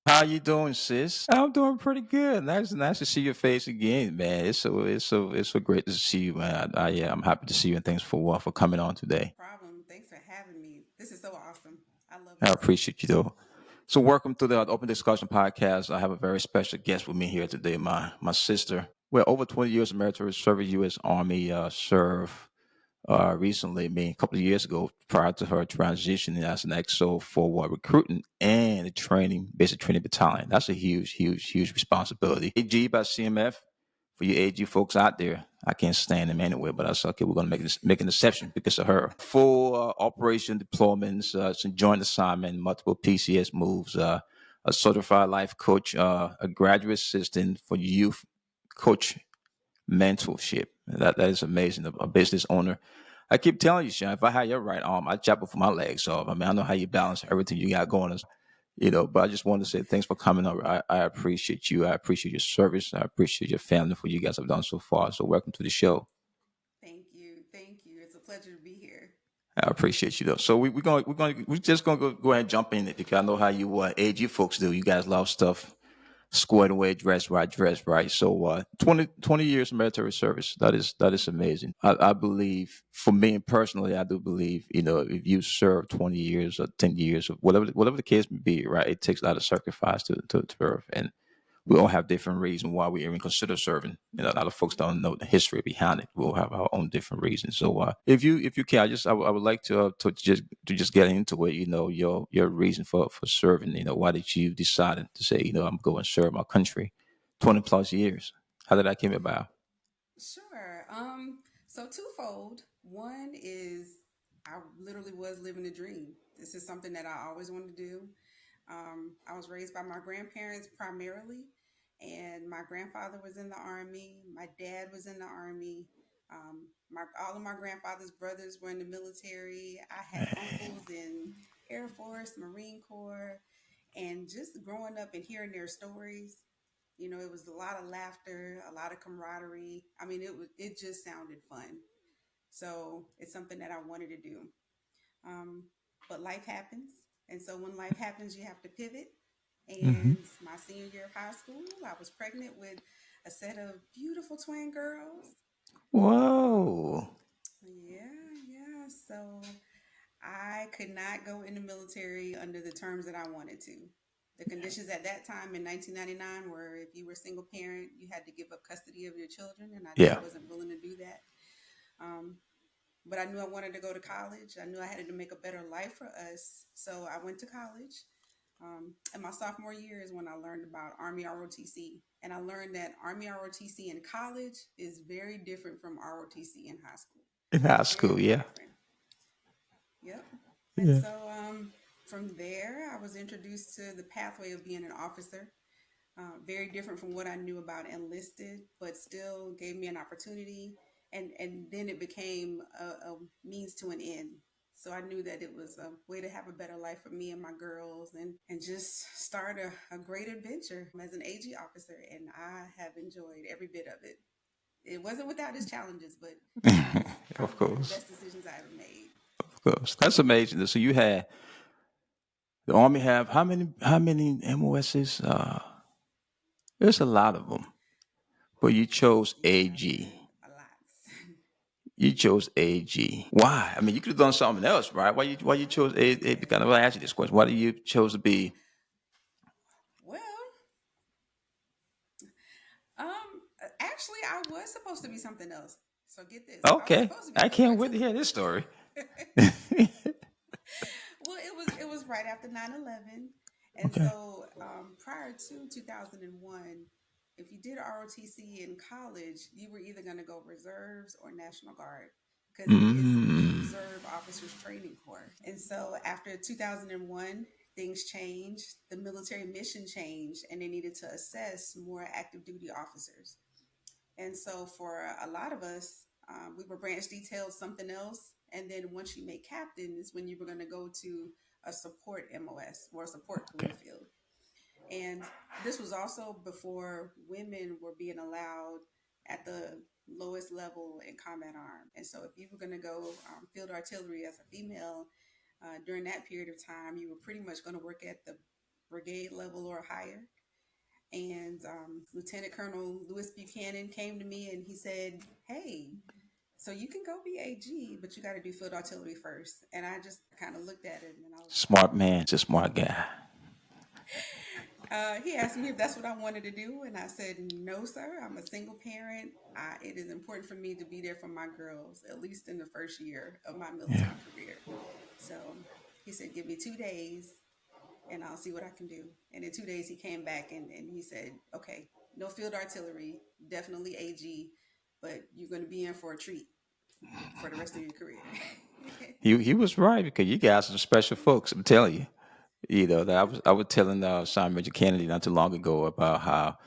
How you doing, sis? I'm doing pretty good. Nice to see your face again, man. It's so great to see you, man. Yeah, I'm happy to see you, and thanks for coming on today. Problem. Thanks for having me. This is so awesome. I love I this. appreciate you though. So, welcome to the Open Discussion Podcast. I have a very special guest with me here today, my sister. Well, over 20 years of military service, U.S. Army served recently, I mean, a couple of years ago, prior to her transitioning as an XO for recruiting and the training, basic training battalion. That's a huge responsibility. AG by CMF for you AG folks out there. I can't stand them anyway, but that's okay. We're gonna make an exception because of her. Full operation deployments, some joint assignment, multiple PCS moves, a certified life coach, a graduate assistant for youth coach mentorship. That is amazing. A business owner. I keep telling you, Sean, if I had your right arm, I'd chop it for my legs off. I mean, I know how you balance everything you got going, but I just wanted to say thanks for coming over. I appreciate you. I appreciate your service. I appreciate your family for you guys have done so far. So welcome to the show. Thank you. Thank you. It's a pleasure to be here. I appreciate you though. So we're just gonna go ahead and jump in it because I know how you age you folks do. You guys love stuff squared away, dress right. So 20 years of military service. That is amazing. I believe, for me personally, I do believe, if you serve 20 years or 10 years or whatever the case may be, right, it takes a lot of sacrifice to serve. And we all have different reasons why we even consider serving. A lot of folks don't know the history behind it. We'll have our own different reasons. So, if you can, I would like to just get into it. Your reason for serving. Why did you decide to say, I'm going to serve my country, 20 plus years? How did that came about? Sure. So twofold. One is I literally was living a dream. This is something that I always wanted to do. I was raised by my grandparents primarily, and my grandfather was in the army. My dad was in the army. My all of my grandfather's brothers were in the military. I had uncles in Air Force, Marine Corps, and just growing up and hearing their stories, it was a lot of laughter, a lot of camaraderie. I mean, it just sounded fun. So it's something that I wanted to do. Um, but life happens. And so when life happens, you have to pivot. Hmm. And my senior year of high school, I was pregnant with a set of beautiful twin girls. Um, Whoa. yeah. So I could not go in the military under the terms that I wanted to. The conditions at that time in 1999 were if you were a single parent, you had to give up custody of your children, and I just Yeah. wasn't willing to do that. Um, but I knew I wanted to go to college. I knew I had to make a better life for us. So I went to college. And my sophomore year is when I learned about Army ROTC. And I learned that Army ROTC in college is very different from ROTC in high school. In high school, Very yeah. different. Yep. And Yeah. so from there, I was introduced to the pathway of being an officer. Very different from what I knew about enlisted, but still gave me an opportunity. And then it became a means to an end. So I knew that it was a way to have a better life for me and my girls and just start a great adventure as an AG officer. And I have enjoyed every bit of it. It wasn't without its challenges, but it was Of probably one of the course. best decisions I ever made. Of course. That's amazing. So you had the Army have how many MOSs? There's a lot of them, but you chose Yes, AG. a lot. You chose AG. Why? I mean, you could have done something else, right? Why you chose A? Because I asked you this question. Why did you chose to be? Well, actually, I was supposed to be something else. So get this, I was Okay, supposed to be I World War can't wait to II. hear this story. Well, it was right after 9/11, and Okay. so prior to 2001, if you did ROTC in college, you were either going to go reserves or National Guard because it is the Mm. Reserve Officers Training Corps. And so after 2001, things changed. The military mission changed, and they needed to assess more active duty officers. And so for a lot of us, we were branch detailed something else. And then once you make captain is when you were going to go to a support MOS or a support Okay. career field. And this was also before women were being allowed at the lowest level in combat arm. And so if you were going to go field artillery as a female during that period of time, you were pretty much going to work at the brigade level or higher. And Lieutenant Colonel Lewis Buchanan came to me and he said, "Hey, so you can go be AG, but you got to do field artillery first." And I just kind of looked at it and I was Smart man, just a smart guy. he asked me if that's what I wanted to do, and I said, "No, sir. I'm a single parent. It is important for me to be there for my girls, at least in the first year of my Yeah. military career." So he said, "Give me 2 days, and I'll see what I can do." And in 2 days, he came back and he said, "Okay, no field artillery, definitely AG, but you're going to be in for a treat for the rest of your career." He was right because you guys are special folks. I'm telling you. You know, that I was telling Simon Major Kennedy not too long ago about how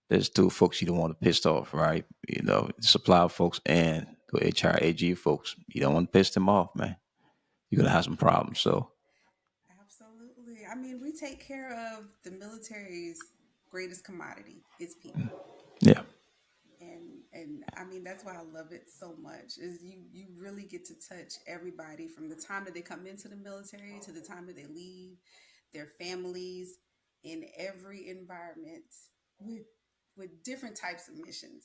there's two folks you don't want to piss off, right? You know, supply folks and the HRAG folks. You don't want to piss them off, man. You're gonna have some problems. So Absolutely. I mean, we take care of the military's greatest commodity, its people. yeah, And I mean that's why I love it so much is you really get to touch everybody from the time that they come into the military to the time that they leave, their families, in every environment with different types of missions,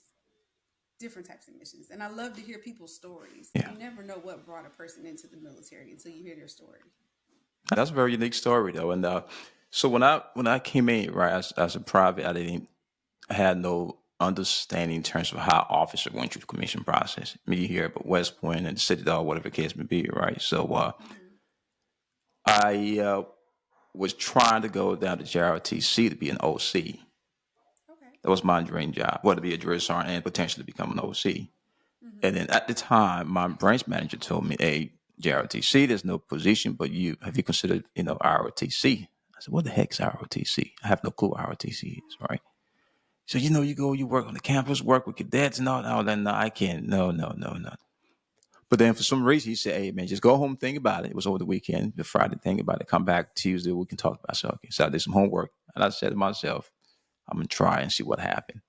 different types of missions. And I love to hear people's stories. yeah. You never know what brought a person into the military until you hear their story. That's a very unique story though. And so when I came in, right, as a private, I had no understanding in terms of how officers went through the commission process. I mean, you hear about West Point and City Dog, whatever the case may be, right? So Hmm. I was trying to go down to JRTC to be an OC. Okay. That was my dream job, whether to be a drill sergeant and potentially become an OC. And Hmm. then at the time, my branch manager told me, "Hey, JRTC, there's no position, but you have you considered, ROTC?" I said, "What the heck is ROTC? I have no clue what ROTC is, right?" So you go, you work on the campus, work with cadets and all that. No, I can't. No, no, no, no. But then for some reason he said, "Hey man, just go home, think about it." It was over the weekend, the Friday, think about it. Come back Tuesday, we can talk about it. So okay, so I did some homework, and I said to myself, "I'm gonna try and see what happened."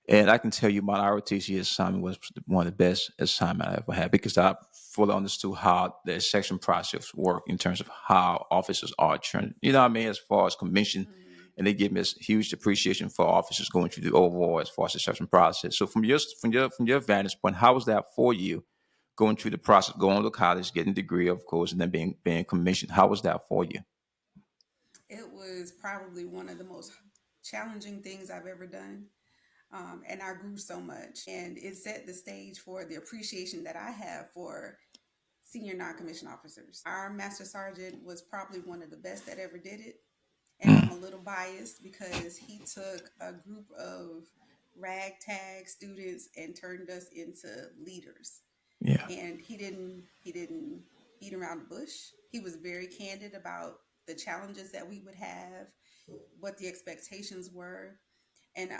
And I can tell you my ROTC assignment was one of the best assignment I ever had because I fully understood how the section process work in terms of how officers are trained. You know what I mean? As far as commission, Hmm. and they give me a huge appreciation for officers going through the overall as far as the section process. So from your vantage point, how was that for you going through the process, going to college, getting a degree, of course, and then being commissioned? How was that for you? It was probably one of the most challenging things I've ever done. And I grew so much. And it set the stage for the appreciation that I have for senior non commissioned officers. Our master sergeant was probably one of the best that ever did it. And I'm Mm, a little biased because he took a group of ragtag students and turned us into leaders. yeah, And he didn't beat around the bush. He was very candid about the challenges that we would have, what the expectations were, and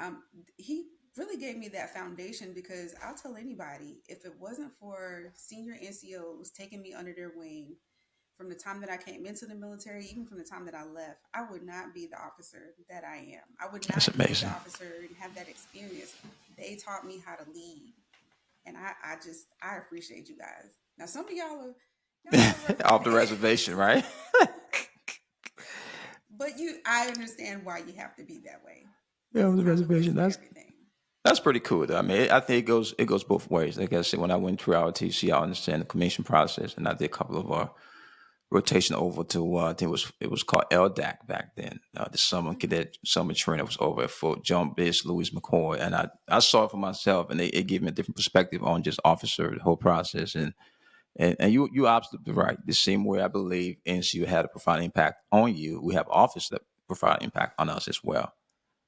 he really gave me that foundation because I'll tell anybody if it wasn't for senior NCOs taking me under their wing from the time that I came into the military, even from the time that I left, I would not be the officer that I am. I would that's not be the amazing. officer and have that experience. They taught me how to lead, and I appreciate you guys. Now some of y'all are rough in Off the the head. reservation, right? But I understand why you have to be that way. Yeah, There's off a the time and place reservation. for That's everything. That's pretty cool, though. I mean, I think it goes both ways. Like I said, when I went through ROTC, I understand the commission process, and I did a couple of rotation over to I think it was called LDAC back then. The summer Hmm. cadet summer training was over at Fort John Bish, Louis McCoy, and I saw it for myself, and it gave me a different perspective on just officer the whole process. And you absolutely right. The same way I believe NCU had a profound impact on you, we have officers that provide impact on us as well,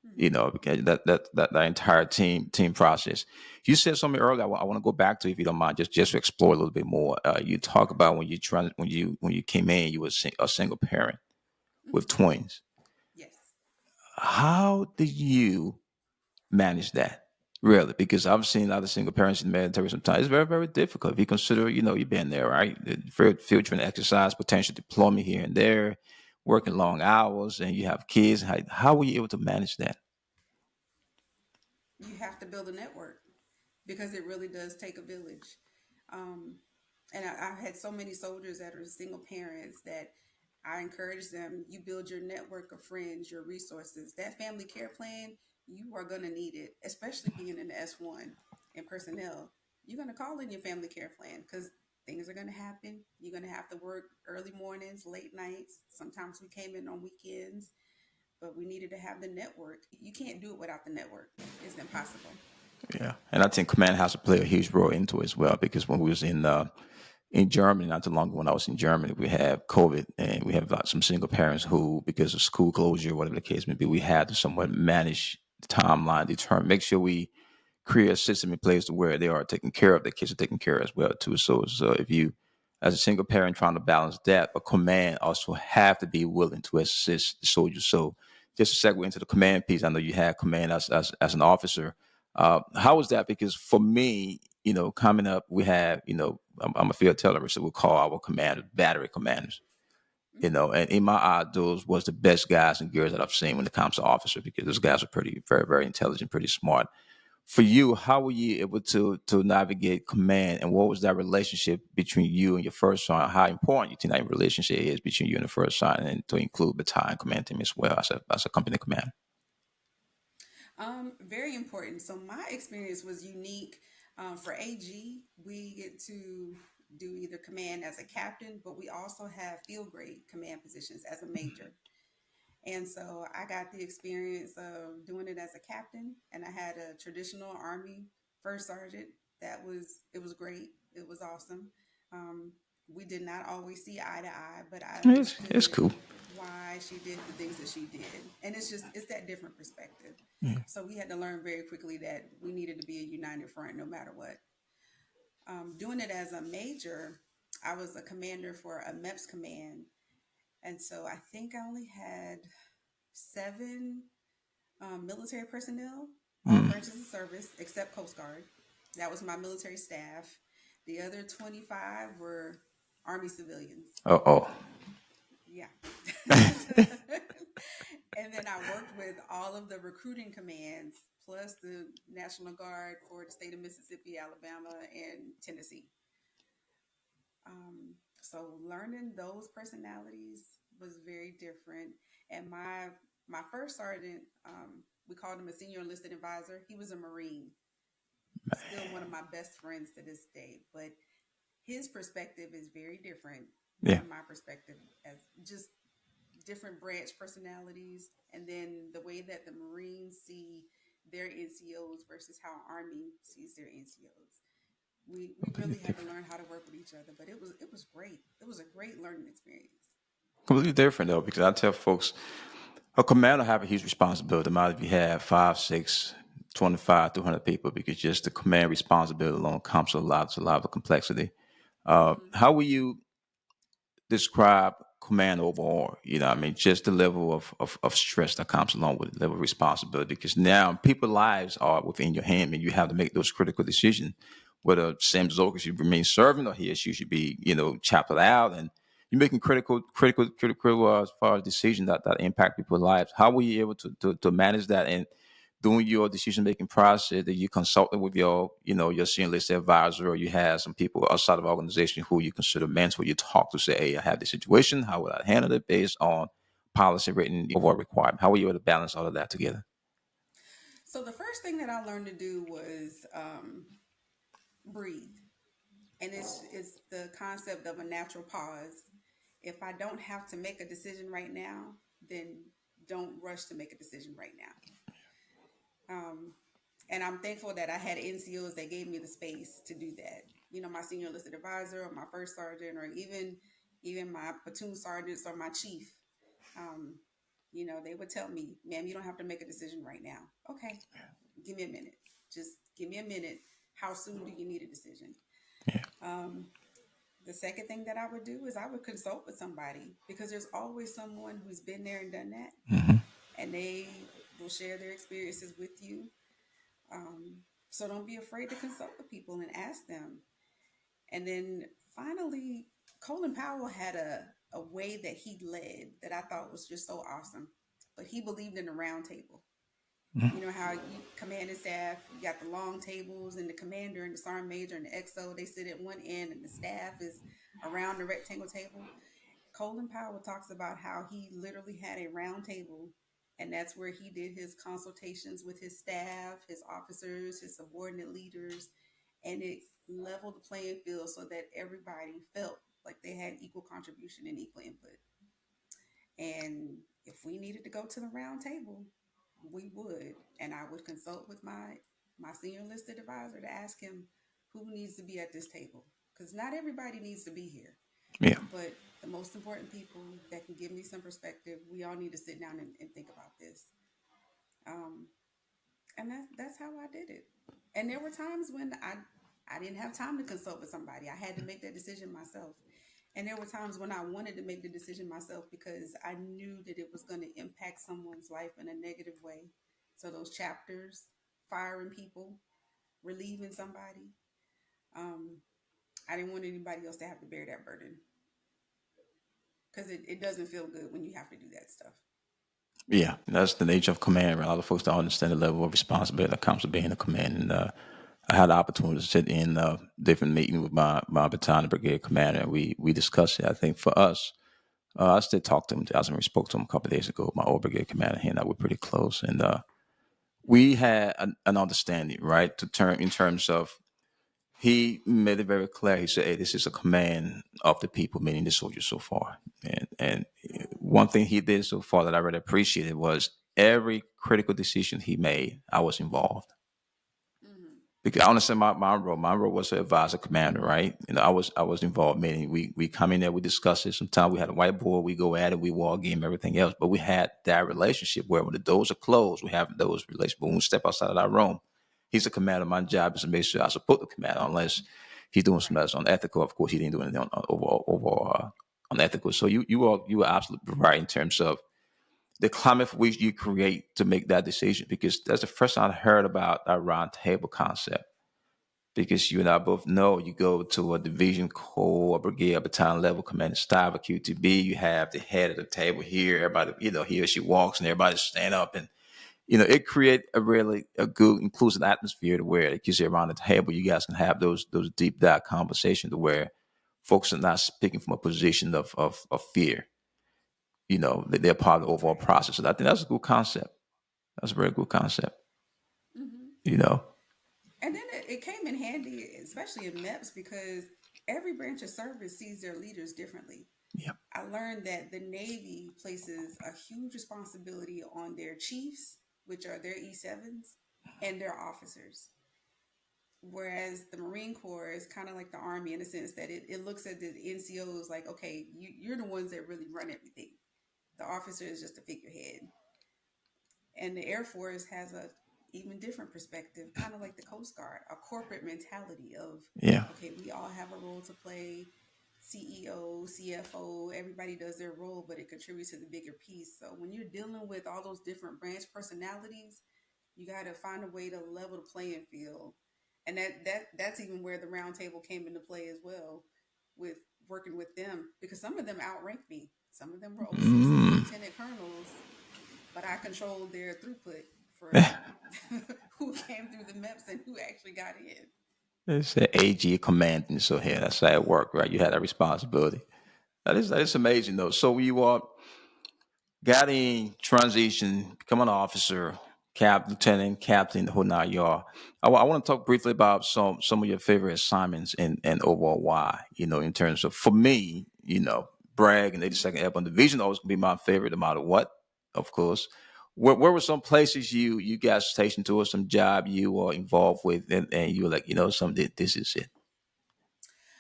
Hmm. because that entire team process. You said something earlier. I want to go back to, if you don't mind, just to explore a little bit more. You talk Sure. about when you came in, you were a single parent with Hmm. twins. Yes. How did you manage that? Really, because I've seen other single parents in the military. Sometimes it's very, very difficult. If you consider, you've been there, right? The field training exercise, potential deployment here and there, working Hmm. long hours, and you have kids. How were you able to manage that? You have to build a network because it really does take a village. Um, and I've had so many soldiers that are single parents that I encourage them, you build your network of friends, your resources. That family care plan, you are going to need it, especially being in the S1 and personnel. You're going to call in your family care plan because things are going to happen. You're going to have to work early mornings, late nights. Sometimes we came in on weekends, but we needed to have the network. You can't do it without the network, it's impossible. Yeah, and I think command has to play a huge role into it as well because when we was in Germany, not too long ago when I was in Germany, we had COVID and we have some single parents who, because of school closure, whatever the case may be, we had to somewhat manage the timeline, determine, make sure we create a system in place to where they are taking care of the kids are taken care of as well too. So if you, as a single parent, trying to balance that, but command also have to be willing to assist the soldiers. So just to segue into the command piece, I know you had command as an officer. How was that? Because for me, coming up, we had, I'm a field teller, so we call our commanders battery commanders. Hmm. And in my eyes, those was the best guys and girls that I've seen when it comes to officer because those guys are pretty, very, very intelligent, pretty smart. For you, how were you able to navigate command, and what was that relationship between you and your first sergeant? How important you think that relationship is between you and the first sergeant, and to include battalion command team as well as a company command? Very important. So my experience was unique. For AG, we get to do either command as a captain, but we also have field grade command positions as a major. And so I got the experience of doing it as a captain, and I had a traditional Army first sergeant. It was great. It was awesome. Um, we did not always see eye to eye, but I It's understood cool. why she did the things that she did. And it's that different perspective. Yeah. So we had to learn very quickly that we needed to be a united front no matter what. Doing it as a major, I was a commander for a MEPS command. And so I think I only had seven military personnel, all Mm. branches of service except Coast Guard. That was my military staff. The other 25 were Army civilians. Uh oh. Yeah. And then I worked with all of the recruiting commands plus the National Guard for the state of Mississippi, Alabama, and Tennessee. So learning those personalities was very different. And my first sergeant, we called him a senior enlisted advisor. He was a Marine, still one of my best friends to this day. But his perspective is very different Yeah. than my perspective, as just different branch personalities, and then the way that the Marines see their NCOs versus how Army sees their NCOs. We Completely really had to different. learn how to work with each other, but it was great. It was a great learning experience. Completely different though, because I tell folks a commander have a huge responsibility. No matter if you have 5, 6, 25, 200 people, because just the command responsibility alone comes with a lot of complexity. Hmm. How will you describe command overall? I mean, just the level of stress that comes along with the level of responsibility, because now people's lives are within your hand and you have to make those critical decisions. Whether Sam Zoker should remain serving or he or she should be, chopped out, and you're making critical as far as decisions that impact people's lives. How were you able to manage that and during your decision making process that you consulted with your senior list advisor, or you had some people outside of the organization who you consider mentor, you talk to say, hey, I have this situation, how would I handle it based on policy written overall requirement? How were you able to balance all of that together? So the first thing that I learned to do was breathe, and it's the concept of a natural pause. If I don't have to make a decision right now, then don't rush to make a decision right now. And I'm thankful that I had NCOs that gave me the space to do that. My senior enlisted advisor, or my first sergeant, or even my platoon sergeants or my chief. Um, they would tell me, "Ma'am, you don't have to make a decision right now. Okay, give me a minute. Just give me a minute. How soon do you need a decision?" Yeah. Um, the second thing that I would do is I would consult with somebody because there's always someone who's been there and done that, Hmm. and they will share their experiences with you. Um, so don't be afraid to consult with people and ask them. And then finally, Colin Powell had a way that he led that I thought was just so awesome. But he believed in the round table. You know how you command and staff, you got the long tables, and the commander and the sergeant major and the XO, they sit at one end and the staff is around the rectangle table. Colin Powell talks about how he literally had a round table, and that's where he did his consultations with his staff, his officers, his subordinate leaders, and it leveled the playing field so that everybody felt like they had equal contribution and equal input. And if we needed to go to the round table, we would. And I would consult with my senior listed advisor to ask him who needs to be at this table. Because not everybody needs to be here. Yeah. But the most important people that can give me some perspective, we all need to sit down and think about this. Um, and that's how I did it. And there were times when I didn't have time to consult with somebody. I had to make that decision myself. And there were times when I wanted to make the decision myself because I knew that it was going to impact someone's life in a negative way. So those chapters, firing people, relieving somebody, um, I didn't want anybody else to have to bear that burden because it doesn't feel good when you have to do that stuff. Yeah, that's the nature of command. Right? A lot of folks don't understand the level of responsibility that comes with being a command. And I had the opportunity to sit in different meetings with my battalion brigade commander, and we discussed it. I think for us, I still talked to him. I spoke to him a couple of days ago. My old brigade commander, he and I were pretty close, and we had an understanding, right, to turn in terms of he made it very clear. He said, "Hey, this is a command of the people, meaning the soldiers so far." And one thing he did so far that I really appreciated was every critical decision he made, I was involved. Mm-hmm. Because I understand my role. My role was to advise the commander, right? And I was involved. Meaning we come in there, we discuss it. Sometimes we had a whiteboard, we go at it, we war game, everything else. But we had that relationship where when the doors are closed, we have those relationships. But when we step outside of that room, he's the commander. My job is to make sure I support the commander, unless he's doing something Right. that's unethical. Of course, he didn't do anything overall unethical. So you are absolutely right in terms of the climate for which you create to make that decision. Because that's the first time I heard about that round table concept, because you and I both know you go to a division, corps, a brigade, a battalion level command staff, a QTB, you have the head of the table here, everybody, he or she walks and everybody stand up, and it create a really a good inclusive atmosphere to where it gives you around the table, you guys can have those deep dive conversations to where folks are not speaking from a position of fear. They're part of the overall Right. process. So I think that's a good concept. That's a very good concept. Mm-hmm. You know. And then it came in handy, especially in MEPS, because every branch of service sees their leaders differently. Yeah. I learned that the Navy places a huge responsibility on their chiefs, which are their E7s, and their officers. Whereas the Marine Corps is kind of like the Army in the sense that it looks at the NCOs like, okay, you're the ones that really run everything. The officer is just a figurehead. And the Air Force has a even different perspective, kind of like the Coast Guard, a corporate mentality of, Yeah. okay, we all have a role to play. CEO, CFO, everybody does their role, but it contributes to the bigger piece. So when you're dealing with all those different branch personalities, you got to find a way to level the playing field. And that's even where the round table came into play as well, with working with them, because some of them outranked me. Some of them were OCs, some were Mm. lieutenant colonels, but I controlled their throughput for who came through the MEPS and who actually got in. It's the AG commanding, so here that's how it worked, right? You had that responsibility. That is amazing though. So you got in transition, become an officer, lieutenant, captain, the whole nine yard. I want to talk briefly about some of your favorite assignments and overall why. In terms of, for me, Bragg and 82nd Airborne Division always gonna be my favorite, no matter what. Of course. Where were some places you got stationed to, or some job you were involved with, and you were like, this is it,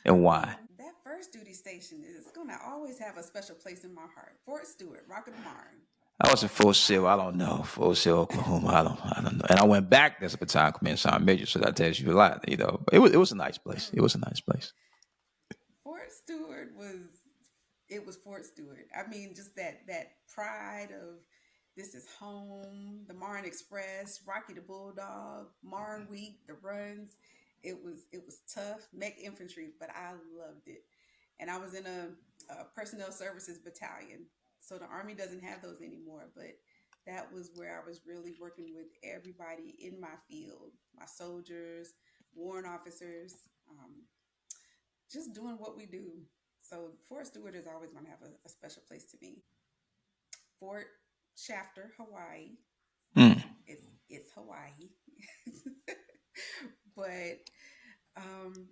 and why? That first duty station is going to always have a special place in my heart. Fort Stewart, Rocket of Marne. I was in Full Sail. I I don't know. Full Sail, Oklahoma. I don't know. And I went back as a battalion commander, Sergeant Major. So that tells you a lot. But it was a nice place. It mm, was a nice place. Fort Stewart was Fort Stewart. I mean, just that pride of this is home. The Marne Express, Rocky the Bulldog, Marne Week, the runs. It was tough, mech infantry, but I loved it. And I was in a personnel services battalion, so the Army doesn't have those anymore. But that was where I was really working with everybody in my field, my soldiers, warrant officers, just doing what we do. So Fort Stewart is always going to have a special place to me. Fort Shafter, Hawaii. Mm. It's Hawaii, but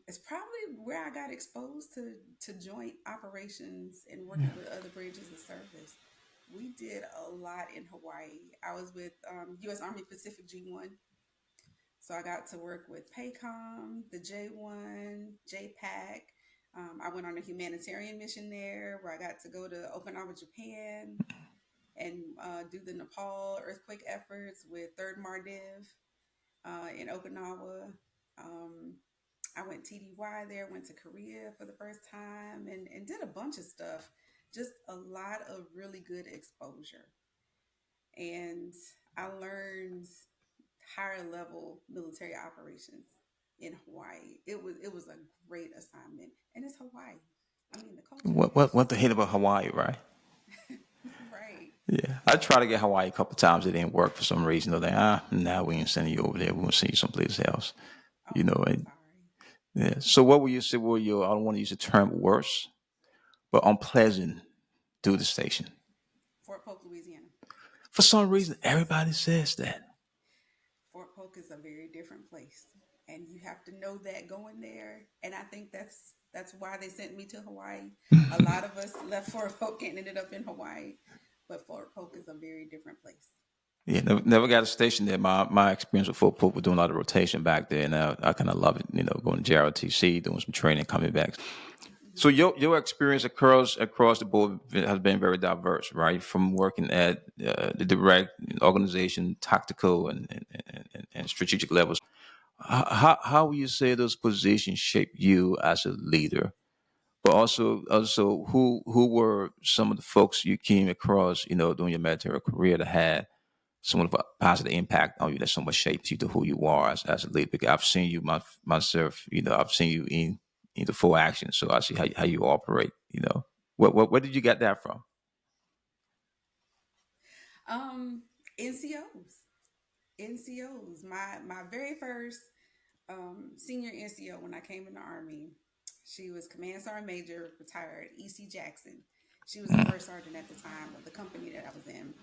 it's probably where I got exposed to joint operations and working with other branches of service. We did a lot in Hawaii. I was with U.S. Army Pacific G1, so I got to work with PACOM, the J1, JPAC. I went on a humanitarian mission there where I got to go to Okinawa, Japan, and do the Nepal earthquake efforts with Third Mardiv in Okinawa. Um, I went TDY there, went to Korea for the first time, and did a bunch of stuff. Just a lot of really good exposure. And I learned higher level military operations in Hawaii. It was a great assignment. And it's Hawaii. I mean, the culture is What just the hate about Hawaii, right? right. Yeah, I tried to get Hawaii a couple times. It didn't work for some reason. They're like, now we ain't sending you over there. We're gonna send you someplace else. Oh, I'm And sorry. yeah. So what would you say were your? I don't want to use the term worse, but unpleasant through the station. Fort Polk, Louisiana. For some reason, everybody says that. Fort Polk is a very different place, and you have to know that going there. And I think that's why they sent me to Hawaii. A lot of us left Fort Polk and ended up in Hawaii, but Fort Polk is a very different place. Yeah, never got a station there. My experience with football, we're doing a lot of rotation back there, and I kind of love it. Going to JRTC, doing some training, coming back. So Mhm. your experience across the board has been very diverse, right? From working at the direct organization, tactical, and strategic levels. How would you say those positions shape you as a leader? But also who were some of the folks you came across, during your military career that had somewhat of a positive impact on you that somewhat shapes you to who you are as a leader? Because I've seen you myself, I've seen you in the full action, so I see how you operate. Where did you get that from? Um, NCOs, NCOs. My very first senior NCO when I came in the Army, she was Command Sergeant Major, retired E.C. Jackson. She was the Mm. first sergeant at the time of the company that I was in.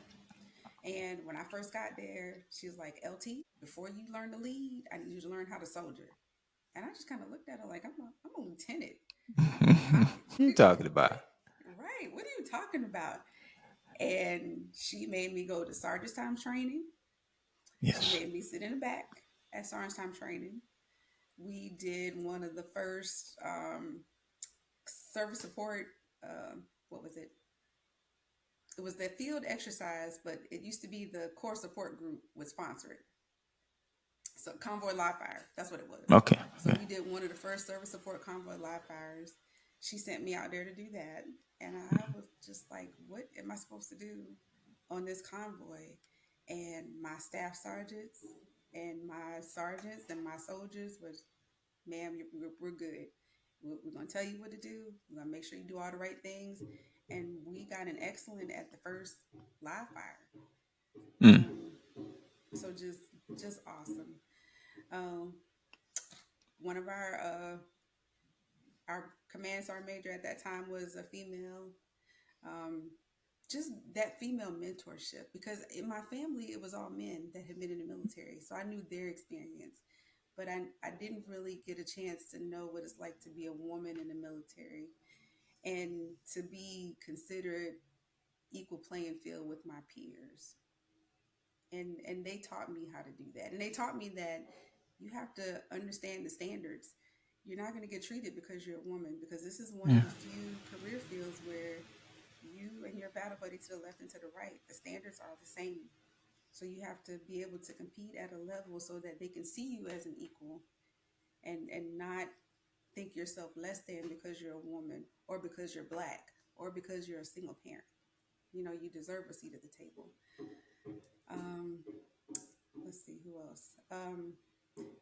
And when I first got there, she was like, LT, before you learn to lead, I need you to learn how to soldier. And I just kind of looked at her like, I'm a lieutenant. I'm in college. You talking what? about? Right. What are you talking about? And she made me go to sergeant's time training. She Yes. made me sit in the back at sergeant's time training. We did one of the first service support. What was it? It was the field exercise, but it used to be the core support group would sponsor it. So convoy live fire, that's what it was. Okay. So we did one of the first service support convoy live fires. She sent me out there to do that, and I was just like, "What am I supposed to do on this convoy?" And my staff sergeants and my sergeants and my soldiers was, "Ma'am, we're good. We're going to tell you what to do. We're going to make sure you do all the right things." And we got an excellent at the first live fire. Mm. Um, so just awesome. Um, One of our command sergeant major at that time was a female. Um, just that female mentorship, because in my family it was all men that had been in the military, so I knew their experience, but I didn't really get a chance to know what it's like to be a woman in the military and to be considered equal playing field with my peers. And they taught me how to do that, and they taught me that you have to understand the standards. You're not going to get treated because you're a woman, because this is one of Yeah. the few career fields where you and your battle buddy to the left and to the right, the standards are the same. So you have to be able to compete at a level so that they can see you as an equal, and not think yourself less than because you're a woman or because you're black or because you're a single parent. You deserve a seat at the table. Um, let's see who else.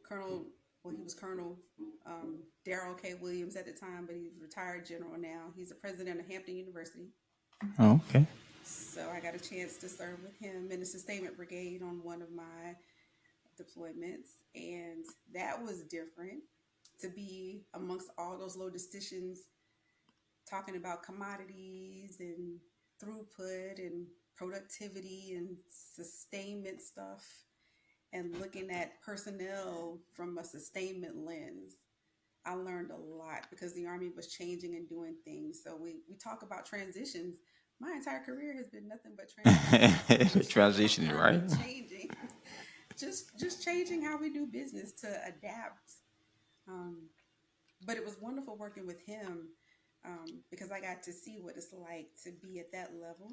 Colonel, well, he was Colonel Darrell K. Williams at the time, but he's retired general now. He's the president of Hampton University. Oh, okay. So I got a chance to serve with him in the sustainment brigade on one of my deployments, and that was different to be amongst all those logisticians talking about commodities and throughput and productivity and sustainment stuff, and looking at personnel from a sustainment lens. I learned a lot because the Army was changing and doing things. So we talk about transitions. My entire career has been nothing but transitions, Transitioning, right? Army changing, just changing how we do business to adapt. Um, but it was wonderful working with him, because I got to see what it's like to be at that level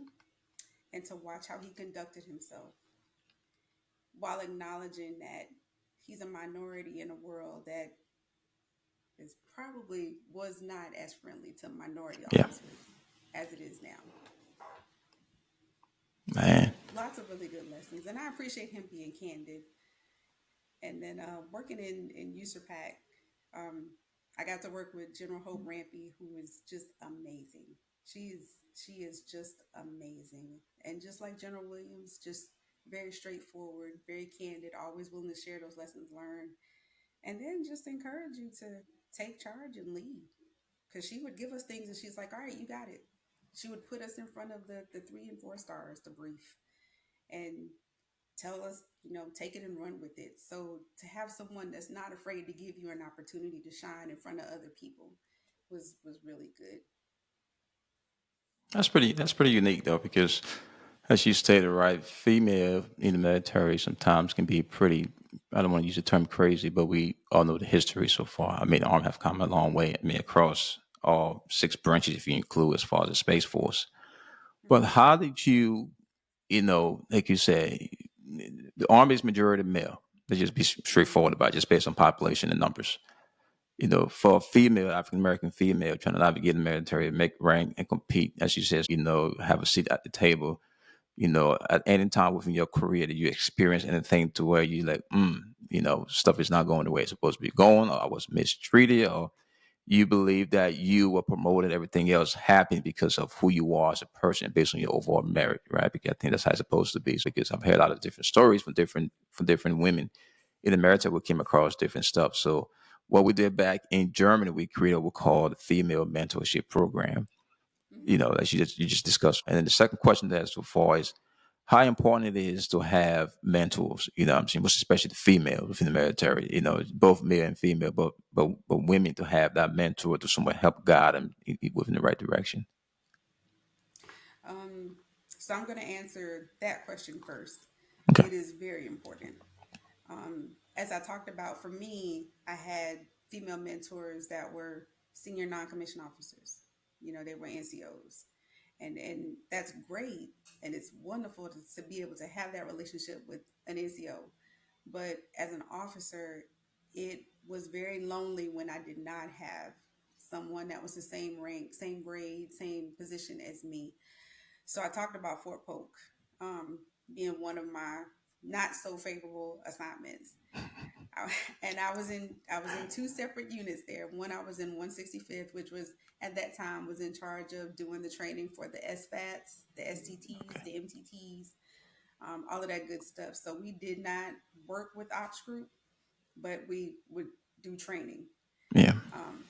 and to watch how he conducted himself while acknowledging that he's a minority in a world that is probably was not as friendly to minority Yeah, officers as it is now. So man. lots of really good lessons, and I appreciate him being candid. And then working in USERPAC, um, I got to work with General Hope Rampy, who is just amazing. She is just amazing, and just like General Williams, just very straightforward, very candid, always willing to share those lessons learned, and then just encourage you to take charge and lead. Because she would give us things, and she's like, "All right, you got it." She would put us in front of the 3 and 4 stars to brief and tell us, take it and run with it. So to have someone that's not afraid to give you an opportunity to shine in front of other people was really good. That's pretty unique though, because as you stated, right, female in the military sometimes can be pretty. I don't want to use the term crazy, but we all know the history so far. I mean, the Army have come a long way. I mean, across all 6 branches, if you include as far as the Space Force. But Hmm. how did you, like you say, the Army's majority male? Let's just be Hmm. straightforward about it, just based on population and numbers. For a female, African American female trying to navigate the military, make rank and compete, as you says, have a seat at the table, at any time within your career that you experience anything to where you like, stuff is not going the way it's supposed to be going, or I was mistreated, or you believe that you were promoted, everything else happened because of who you are as a person based on your overall merit, right? Because I think that's how it's supposed to be. So, because I've heard a lot of different stories from different women in the military, we came across different stuff. So what we did back in Germany, we created what we call the female mentorship program, Hmm. as you just discussed. And then the second question that so far is how important it is to have mentors, what I'm saying, most especially the female within the military, both male and female, but women to have that mentor to somewhat help guide them within the right direction. Um, so I'm going to answer that question first. Okay. It is very important. As I talked about, for me, I had female mentors that were senior non-commissioned officers. They were NCOs, and that's great, and it's wonderful to be able to have that relationship with an NCO. But as an officer, it was very lonely when I did not have someone that was the same rank, same grade, same position as me. So I talked about Fort Polk, um, being one of my not so favorable assignments. I, and I was in 2 separate units there. One, I was in 165th, which was at that time was in charge of doing the training for the SFATs, the STTs, Okay. the MTTs, all of that good stuff. So we did not work with ops group, but we would do training. Yeah. Um,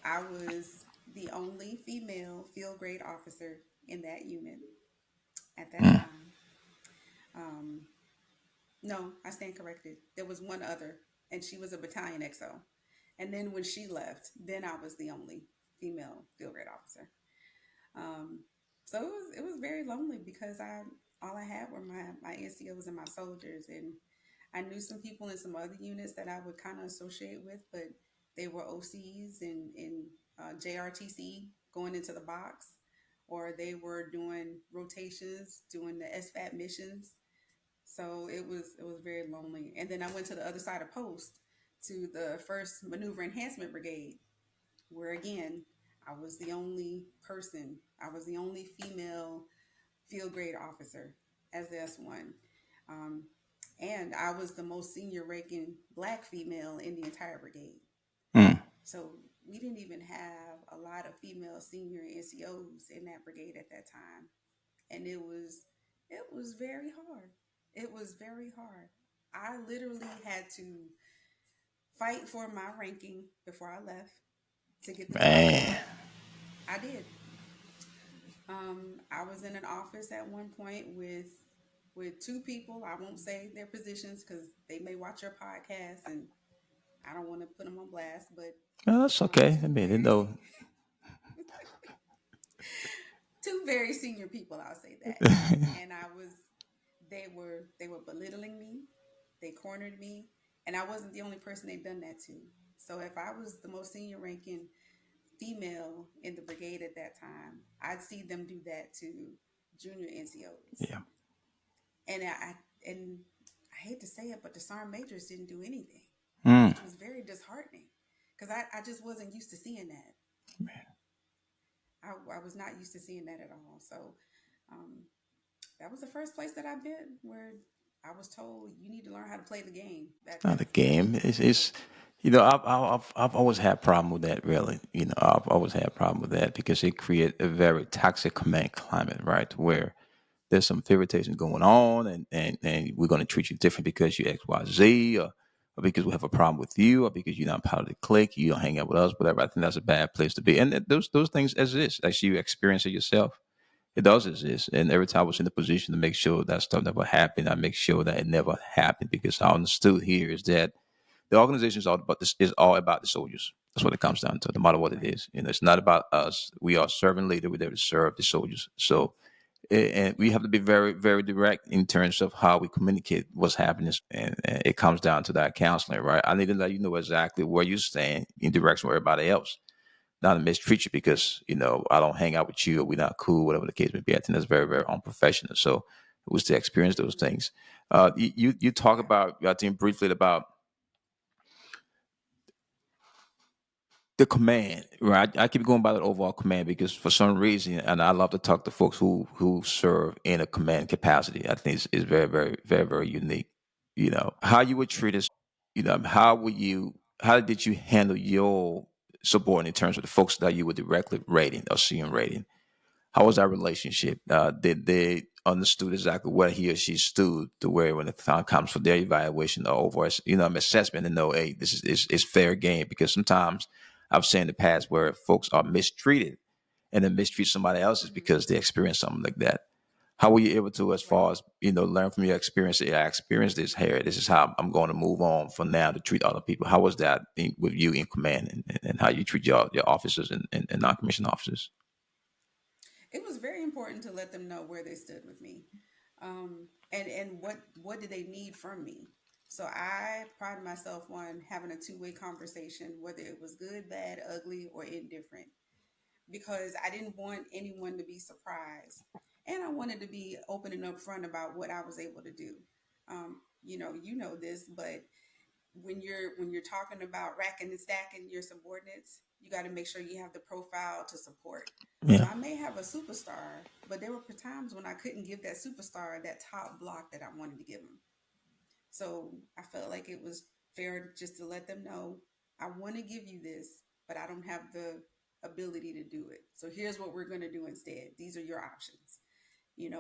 I was the only female field grade officer in that unit at that Mm. time. Um, no, I stand corrected. There was one other, and she was a battalion XO. And then when she left, then I was the only female field grade officer. Um, so it was very lonely because I all I had were my NCOs and my soldiers, and I knew some people in some other units that I would kind of associate with, but they were OCs and JRTC going into the box, or they were doing rotations, doing the SFAT missions. So it was very lonely. And then I went to the other side of post to the first maneuver enhancement brigade, where again I was the only person. I was the only female field grade officer as S1. Um, and I was the most senior ranking black female in the entire brigade. Mm. So we didn't even have a lot of female senior NCOs in that brigade at that time. And it was very hard. It was very hard. I literally had to fight for my ranking before I left to get the top Man. spot. I did. I was in an office at one point with two people. I won't say their positions because they may watch your podcast, and I don't want to put them on blast. But Oh, that's okay. I two mean, you very know, two very senior people. I'll say that. And they were belittling me. They cornered me, and I wasn't the only person they'd done that to. So if I was the most senior ranking female in the brigade at that time, I'd see them do that to junior NCOs. yeah. And I hate to say it, but the sergeant majors didn't do anything, Mm. which was very disheartening because I just wasn't used to seeing that. I was not used to seeing that at all. So um, that was the first place that I've been where I was told you need to learn how to play the game. Not a game. That was It's you know, I've always had a problem with that. Really, you know, I've always had a problem with that because it creates a very toxic command climate, right? Where there's some favoritism going on, and we're going to treat you different because you X, Y, Z, or because we have a problem with you, or because you're not part of the clique, you don't hang out with us, whatever. I think that's a bad place to be. And those things exist, as you experience it yourself. It does exist, and every time I was in the position to make sure that stuff never happened, I make sure that it never happened because I understood here is that the organization is all about this is all about the soldiers. That's what it comes down to, no matter what it right. is. You know, it's not about us. We are serving leader. We're there to serve the soldiers. So and we have to be very, very direct in terms of how we communicate what's happening. And it comes down to that counseling, right? I need to let you know exactly where you stand in direction with everybody else, not to mistreat you because, you know, I don't hang out with you or we're not cool, whatever the case may be. I think that's very, very unprofessional. So it was to experience those Mm-hmm. things. You talk Right. about, I think briefly about the command, right? I keep going by the overall command because for some reason, and I love to talk to folks who serve in a command capacity. I think it's very, very, very, very unique. You know how you would treat us. You know how did you handle your subordinate in terms of the folks that you were directly rating or seeing rating? How was that relationship? Did they understood exactly where he or she stood to where when the time comes for their evaluation or over, assessment and know, hey, this is fair game? Because sometimes I've seen in the past where folks are mistreated and then mistreat somebody else is Mm-hmm. because they experienced something like that. How were you able to, as far Right. as learn from your experience? Say, I experienced this here. This is how I'm going to move on from now to treat other people. How was that with you in command, and how you treat your officers and non-commissioned officers? It was very important to let them know where they stood with me, and what did they need from me. So I pride myself on having a two-way conversation, whether it was good, bad, ugly, or indifferent, because I didn't want anyone to be surprised, and I wanted to be open and upfront about what I was able to do. You know this, but when you're talking about racking and stacking your subordinates, you got to make sure you have the profile to support. So Yeah. I may have a superstar, but there were times when I couldn't give that superstar that top block that I wanted to give them. So I felt like it was fair just to let them know I want to give you this, but I don't have the ability to do it. So here's what we're going to do instead. These are your options.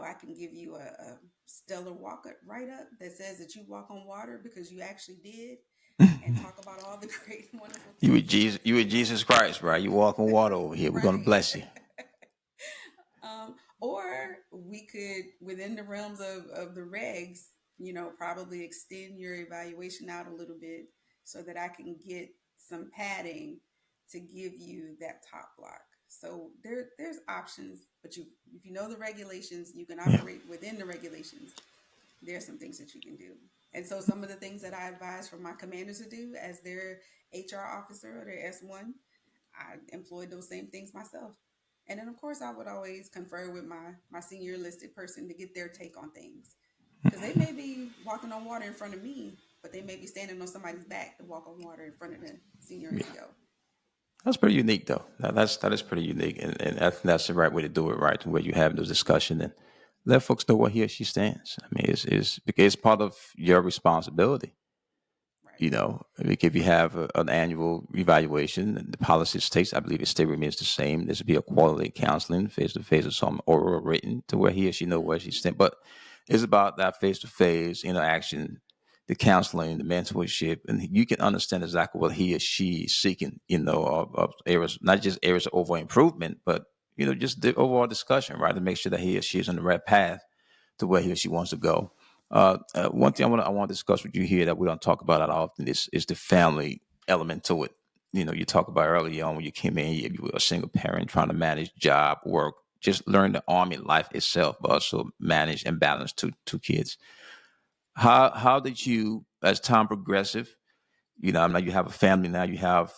I can give you a stellar walk write up that says that you walk on water because you actually did, and talk about all the great and wonderful You were things that Jesus. you You were did. Jesus Christ, right? You walk on water over here. We're gonna Right. bless you. Or we could, within the realms of the regs, probably extend your evaluation out a little bit so that I can get some padding to give you that top block. So there's options, but if you know the regulations, you can Yeah. operate within the regulations. There's some things that you can do. And so some of the things that I advise for my commanders to do as their HR officer or their S1, I employed those same things myself. And then of course I would always confer with my senior listed person to get their take on things. Because they may be walking on water in front of me, but they may be standing on somebody's back to walk on water in front of the senior Yeah. NCO. That's pretty unique, though. That is pretty unique, and I think that's the right way to do it, right? Where you have those discussion and let folks know where he or she stands. I mean, it's because it's part of your responsibility. Right. Like if you have an annual evaluation, and the policy states, I believe it still remains the same. There should be a quality counseling, face to face, or some oral or written, to where he or she know where she Mm-hmm. stands. But it's about that face to face interaction, the counseling, the mentorship, and you can understand exactly what he or she is seeking, of areas, not just areas of overall improvement, but, just the overall discussion, right? To make sure that he or she is on the right path to where he or she wants to go. One thing I want to discuss with you here that we don't talk about that often is the family element to it. You talk about early on when you came in, you were a single parent trying to manage job, work, just learn the army life itself, but also manage and balance two kids. How did you, as time progressive, I mean, you have a family now, you have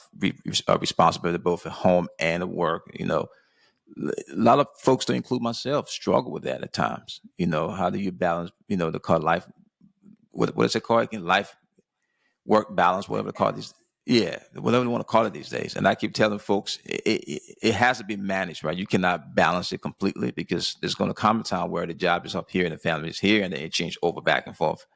responsibility both at home and at work. A lot of folks, to include myself, struggle with that at times. How do you balance, the call life, what is it called again? Life work balance, whatever Work they call it these. balance. Yeah, whatever they want to call it these days. And I keep telling folks, it has to be managed, right? You cannot balance it completely because there's going to come a time where the job is up here and the family is here, and then it change over back and forth.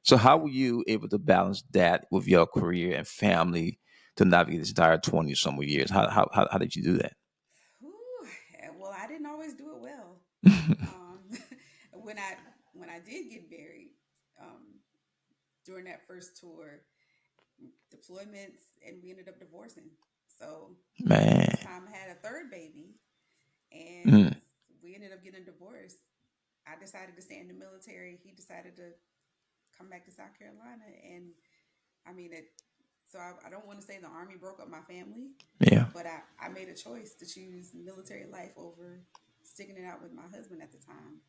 So how Yeah. were you able to balance that with your career and family to navigate this entire 20 some years? How did you do that? Whew. Well, I didn't always do it well. Um, when I did get married, um, during that first tour, deployments, and we ended up divorcing. So Man. this time I had a third baby, and Mm. we ended up getting divorced. I decided to stay in the military. He decided to come back to South Carolina, and I mean it. So I don't want to say the army broke up my family, Yeah. but I made a choice to choose military life over sticking it out with my husband at the time.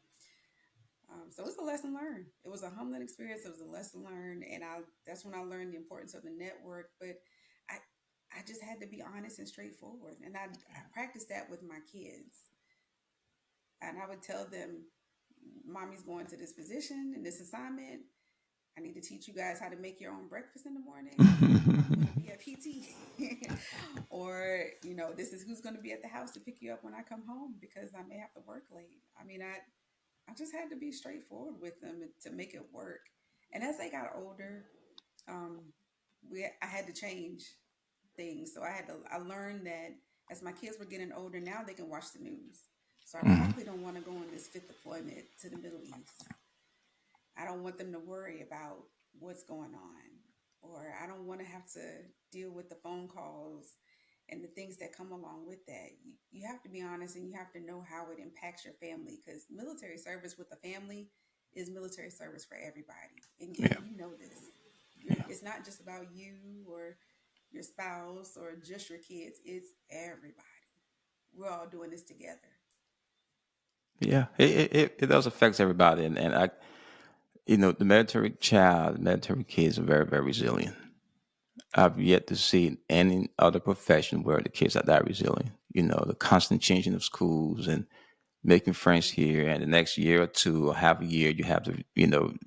So it's a lesson learned. It was a humbling experience. It was a lesson learned, and I that's when I learned the importance of the network. But I I just had to be honest and straightforward, and I practiced that with my kids, and I would tell them, "Mommy's going to this position and this assignment. I need to teach you guys how to make your own breakfast in the morning because I'm probably going to be at PT, or this is who's going to be at the house to pick you up when I come home because I may have to work late." I mean, I just had to be straightforward with them to make it work. And as they got older, um, I had to change things. So I learned that as my kids were getting older, now they can watch the news. So I Mhm. probably don't want to go on this fifth deployment to the Middle East. I don't want them to worry about what's going on, or I don't want to have to deal with the phone calls and the things that come along with that. You have to be honest and you have to know how it impacts your family because military service with the family is military service for everybody. And Yeah. you know this. Yeah. It's not just about you or your spouse or just your kids, it's everybody. We're all doing this together. Yeah. It does affect everybody, and the military child, the military kids are very, very resilient. I've yet to see any other profession where the kids are that resilient. The constant changing of schools and making friends here, and the next year or two or half a year, you have to,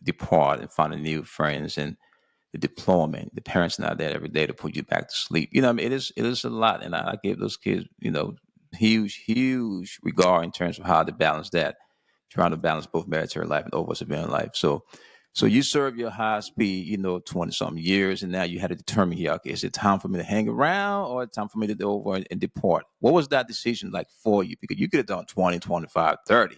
depart and find new friends, and the deployment. The parents not there every day to put you back to sleep. I mean, it is a lot, and I give those kids, huge, huge regard in terms of how to balance that, trying to balance both military life and overall civilian life. So you serve your high speed, 20 something years, and now you had to determine here, okay, is it time for me to hang around or time for me to go over and depart? What was that decision like for you? Because you could have done 20, 25, 30.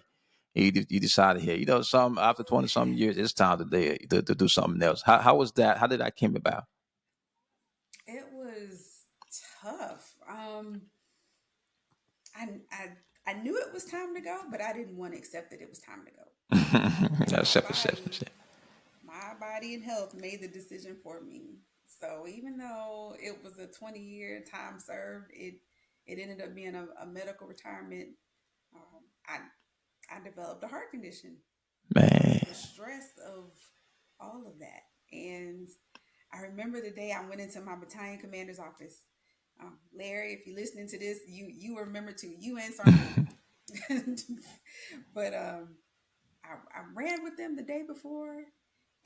And you decided here, some after 20 something years, it's time to do something else. How was that? How did that came about? It was tough. I, I I knew it was time to go, but I didn't want to accept that it was time to go. That's My self-assessment. body, my body and health made the decision for me. So even though it was a 20-year time served, it ended up being a medical retirement. I developed a heart condition from Man. the stress of all of that. And I remember the day I went into my battalion commander's office. Larry, if you're listening to this, you remember too. You and Sarney. But I ran with them the day before,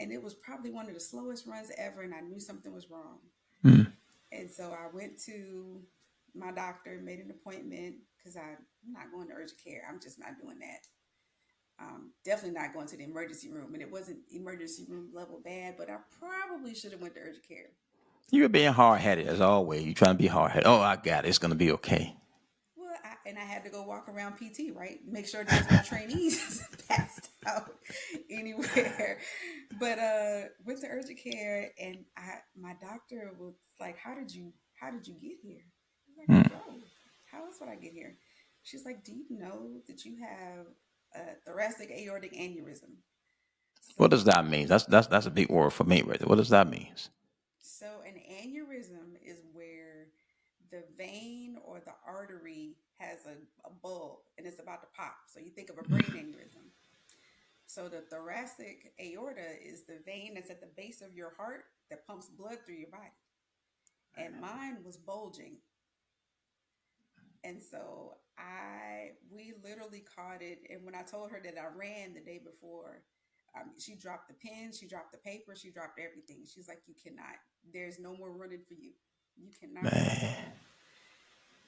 and it was probably one of the slowest runs ever, and I knew something was wrong. Mm. And so I went to my doctor, made an appointment because I'm not going to urgent care. I'm just not doing that. Definitely not going to the emergency room, and it wasn't emergency room level bad, but I probably should have went to urgent care. You were being hard headed as always. You trying to be hard headed. Oh, I got it. It's gonna be okay. Well, and I had to go walk around PT, right? Make sure there's no trainees passed out anywhere. But went to urgent urgent care, and my doctor was like, how did you get here? I was like, I Mm. drove. How else would I get here? She's like, do you know that you have a thoracic aortic aneurysm? What does So that mean? That's a big word for me right there. What does that mean? so an aneurysm is where the vein or the artery has a bulb and it's about to pop. So you think of a brain aneurysm. So the thoracic aorta is the vein that's at the base of your heart that pumps blood through your body. And mine was bulging. And so we literally caught it. And when I told her that I ran the day before, she dropped the pen, she dropped the paper, she dropped everything. She's like, you cannot, there's no more running for you. You cannot run. Man,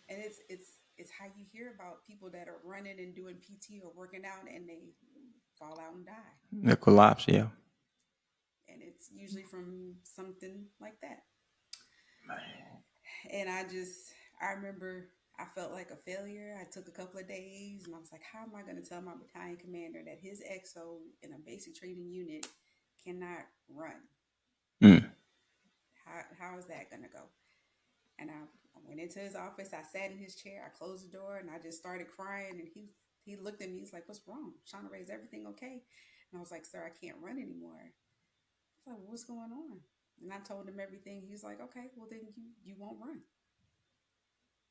And it's how you hear about people that are running and doing PT or working out and they fall out and die. the collapse. Yeah. And it's usually from something like that. And I remember I felt like a failure. I took a couple of days and I was like, how am I going to tell my battalion commander that his XO in a basic training unit cannot run? Mm. How is that going to go? And I went into his office. I sat in his chair. I closed the door and I just started crying. And he looked at me. He's like, what's wrong? Shaunarey, is everything okay? And I was like, sir, I can't run anymore. He's like, well, what's going on? And I told him everything. He's like, okay, well, then you won't run.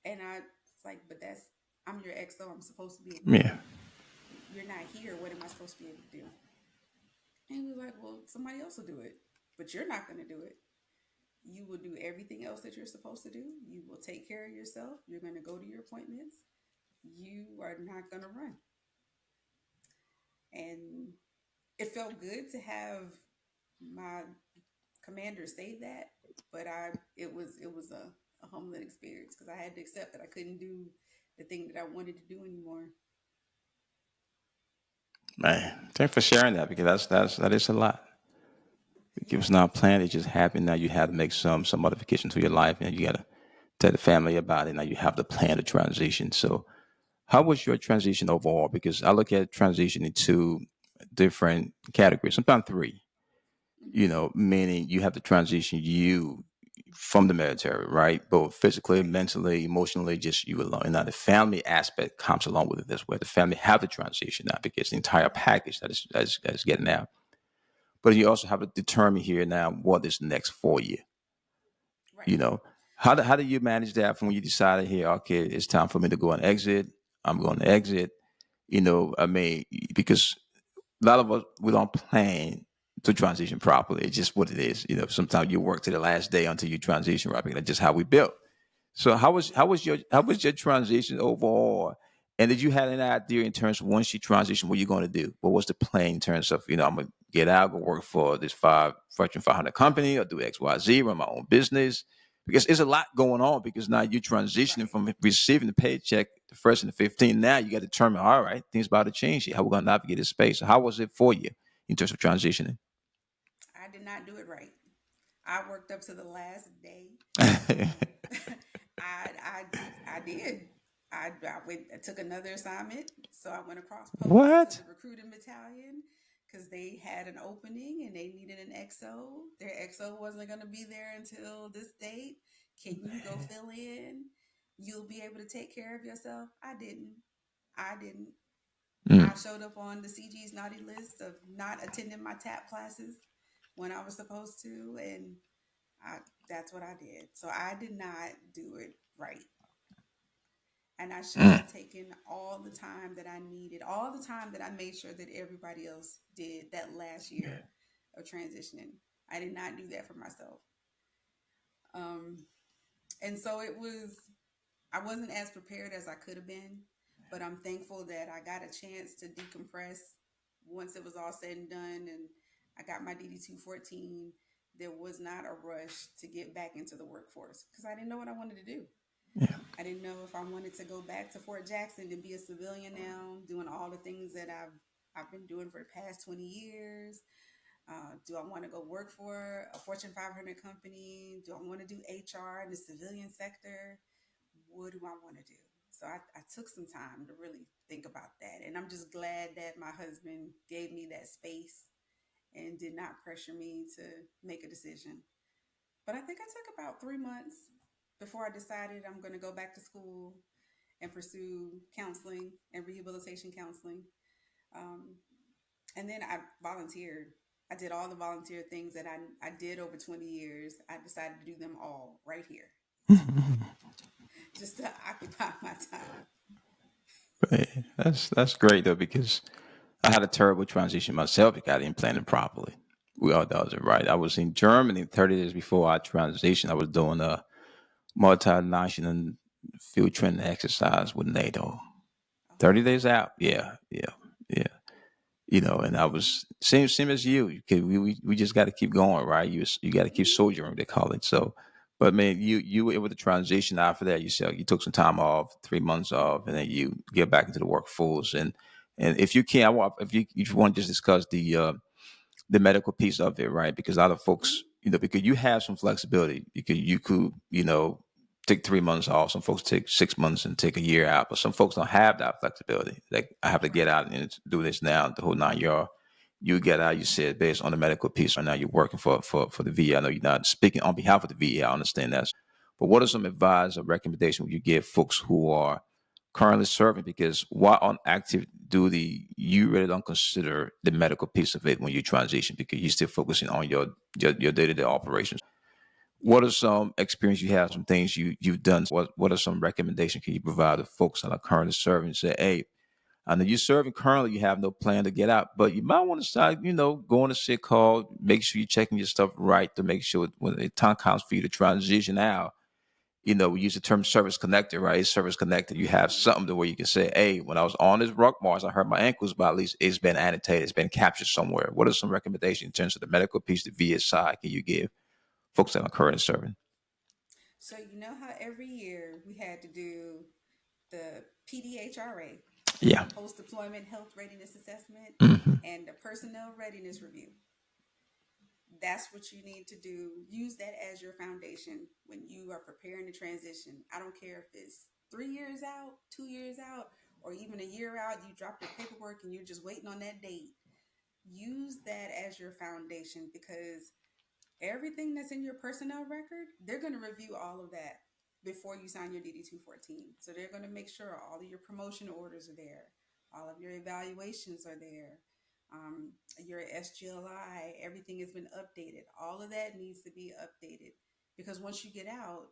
And I was like, but I'm your XO. I'm supposed to be able to Yeah. run. You're not here. What am I supposed to be able to do? And he was like, well, somebody else will do it, but you're not going to do it. You will do everything else that you're supposed to do. You will take care of yourself. You're going to go to your appointments. You are not going to run. And it felt good to have my commander say that, but it was a humbling experience because I had to accept that I couldn't do the thing that I wanted to do anymore. Man, thanks for sharing that because that is a lot. It was Yeah. not planned. It just happened. Now you have to make some modification to your life, and you got to tell the family about it. Now you have to plan the transition. So, how was your transition overall? Because I look at transition into different categories, sometimes three. Hmm. Meaning you have to transition you from the military, right? Both physically, Right. mentally, emotionally, just you alone. And now the family aspect comes along with it as well. The family have to transition now because the entire Hmm. package that is getting out. But you also have to determine here now what is next for you. Right. You know, how do you manage that from when you decided here, okay, it's time for me to go and exit. I'm going to exit. I mean, because a lot of us we don't plan to transition properly. It's just what it is. Sometimes you work to the last day until you transition right. That's just how we built. So how was your transition overall? And did you have an idea in terms of once you transition, what you're going to do? What was the plan in terms of I'm gonna get out, go work for this Fortune 500 company, or do X, Y, Z, run my own business? Because there's a lot going on. Because now you're transitioning Right. from receiving the paycheck the first and the 15th. Now you got to determine, all right, things about to change here. How we're going to navigate this space? So how was it for you in terms of transitioning? I did not do it right. I worked up to the last day. Um, I did. I took another assignment, so I went across post to What? the recruiting battalion because they had an opening and they needed an XO. Their XO wasn't going to be there until this date. Can you go fill in? You'll be able to take care of yourself. I didn't. I didn't. Mm, I showed up on the CG's naughty list of not attending my tap classes when I was supposed to, and I, that's what I did. So I did not do it right. And I should mm, have taken all the time that I needed, all the time that I made sure that everybody else did that last year of transitioning. I did not do that for myself. Um, and so I wasn't as prepared as I could have been, but I'm thankful that I got a chance to decompress once it was all said and done and I got my DD 214. There was not a rush to get back into the workforce because I didn't know what I wanted to do. yeah, I didn't know if I wanted to go back to Fort Jackson to be a civilian now, doing all the things that I've been doing for the past 20 years. Do I want to go work for a Fortune 500 company? Do I want to do HR in the civilian sector? What do I want to do? So I took some time to really think about that. And I'm just glad that my husband gave me that space and did not pressure me to make a decision. But I think I took about 3 months before I decided I'm going to go back to school and pursue counseling and rehabilitation counseling. Um, and then I volunteered. I did all the volunteer things that I did over 20 years. I decided to do them all right here just to occupy my time. That's great though, because I had a terrible transition myself because I didn't plan it properly. We all does it right. I was in Germany 30 days before I transitioned. I was doing a multinational field training exercise with NATO. Oh, 30 days wow. out. Yeah, yeah, yeah. And I was same as you. We just got to keep going, right? You got to keep Hmm. soldiering, they call it. So, but man, you were able to transition after that. You said you took some time off, 3 months off, and then you get back into the workforce. And if you can, if you want to just discuss the medical piece of it, right? Because a lot of Hmm. folks, because you have some flexibility. You could take 3 months off. Some folks take 6 months and take a year out, but some folks don't have that flexibility. Like I have to get Right. out and do this now, the whole 9 yard. You get out, you said based on the medical piece. Right now, you're working for the VA. I know you're not speaking on behalf of the VA. I understand that. But what are some advice or recommendation you give folks who are currently serving? Because while on active duty, you really don't consider the medical piece of it when you transition because you're still focusing on your day-to-day operations. Yeah. What are some experience you have, some things you've done? What are some recommendations can you provide to folks that are currently serving? Say, hey, I know you're serving currently, you have no plan to get out, but you might want to start, going to sick call, make sure you're checking your stuff right to make sure when the time comes for you to transition out, we use the term service connected, right? Service connected. You have Hmm. something to where you can say, hey, when I was on this rock march, I hurt my ankles, but at least it's been annotated, it's been captured somewhere. What are some recommendations in terms of the medical piece, the VA side, can you give folks that are currently serving? So you know how every year we had to do the PDHRA, Yeah. Post Deployment Health Readiness Assessment, Hmm. and the Personnel Readiness Review. That's what you need to do. Use that as your foundation when you are preparing to transition. I don't care if it's 3 years out, 2 years out, or even a year out. You drop your paperwork and you're just waiting on that date. Use that as your foundation because everything that's in your personnel record, they're going to review all of that before you sign your DD 214. So they're going to make sure all of your promotion orders are there, all of your evaluations are there, your SGLI, everything has been updated. All of that needs to be updated because once you get out,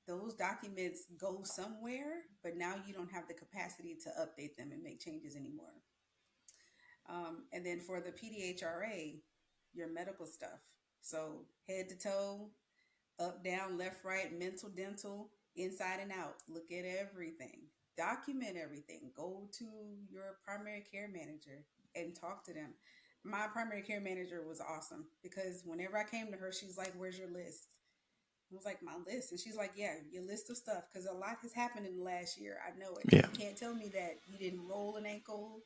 those documents go somewhere, but now you don't have the capacity to update them and make changes anymore. And then for the PDHRA, your medical stuff. So head to toe, up, down, left, right, mental, dental, inside and out. Look at everything. Document everything. Go to your primary care manager and talk to them. My primary care manager was awesome because whenever I came to her, she's like, "Where's your list?" I was like, "My list." And she's like, "Yeah, your list of stuff because a lot has happened in the last year. I know it. Yeah. You can't tell me that you didn't roll an ankle,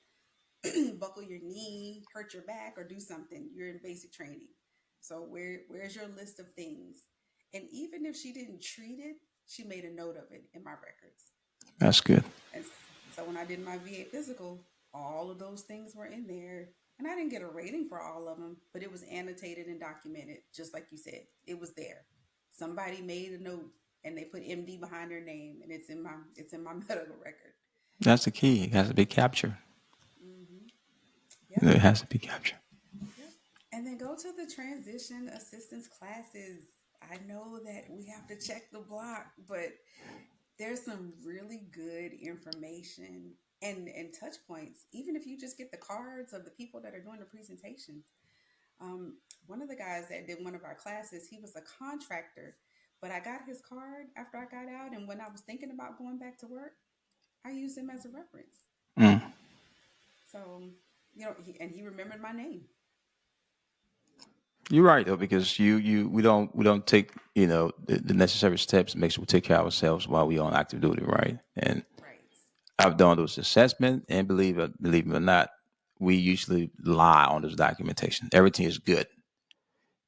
buckle your knee, hurt your back, or do something. You're in basic training. So where's your list of things?" And even if she didn't treat it, she made a note of it in my records. That's good. And so when I did my VA physical, all of those things were in there. And I didn't get a rating for all of them, but it was annotated and documented, just like you said. It was there. Somebody made a note and they put MD behind their name, and it's in my medical record. That's the key. It has to be captured. Hmm. Yep. It has to be captured. Yep. And then go to the transition assistance classes. I know that we have to check the block, but there's some really good information and touch points. Even if you just get the cards of the people that are doing the presentations. One of the guys that did one of our classes, he was a contractor, but I got his card after I got out, and when I was thinking about going back to work, I used him as a reference. Mm. So, and he remembered my name. You're right though, because we don't take the necessary steps to make sure we take care of ourselves while we on active duty, right? And Right. I've done those assessments, and believe it or not, we usually lie on those documentation. Everything is good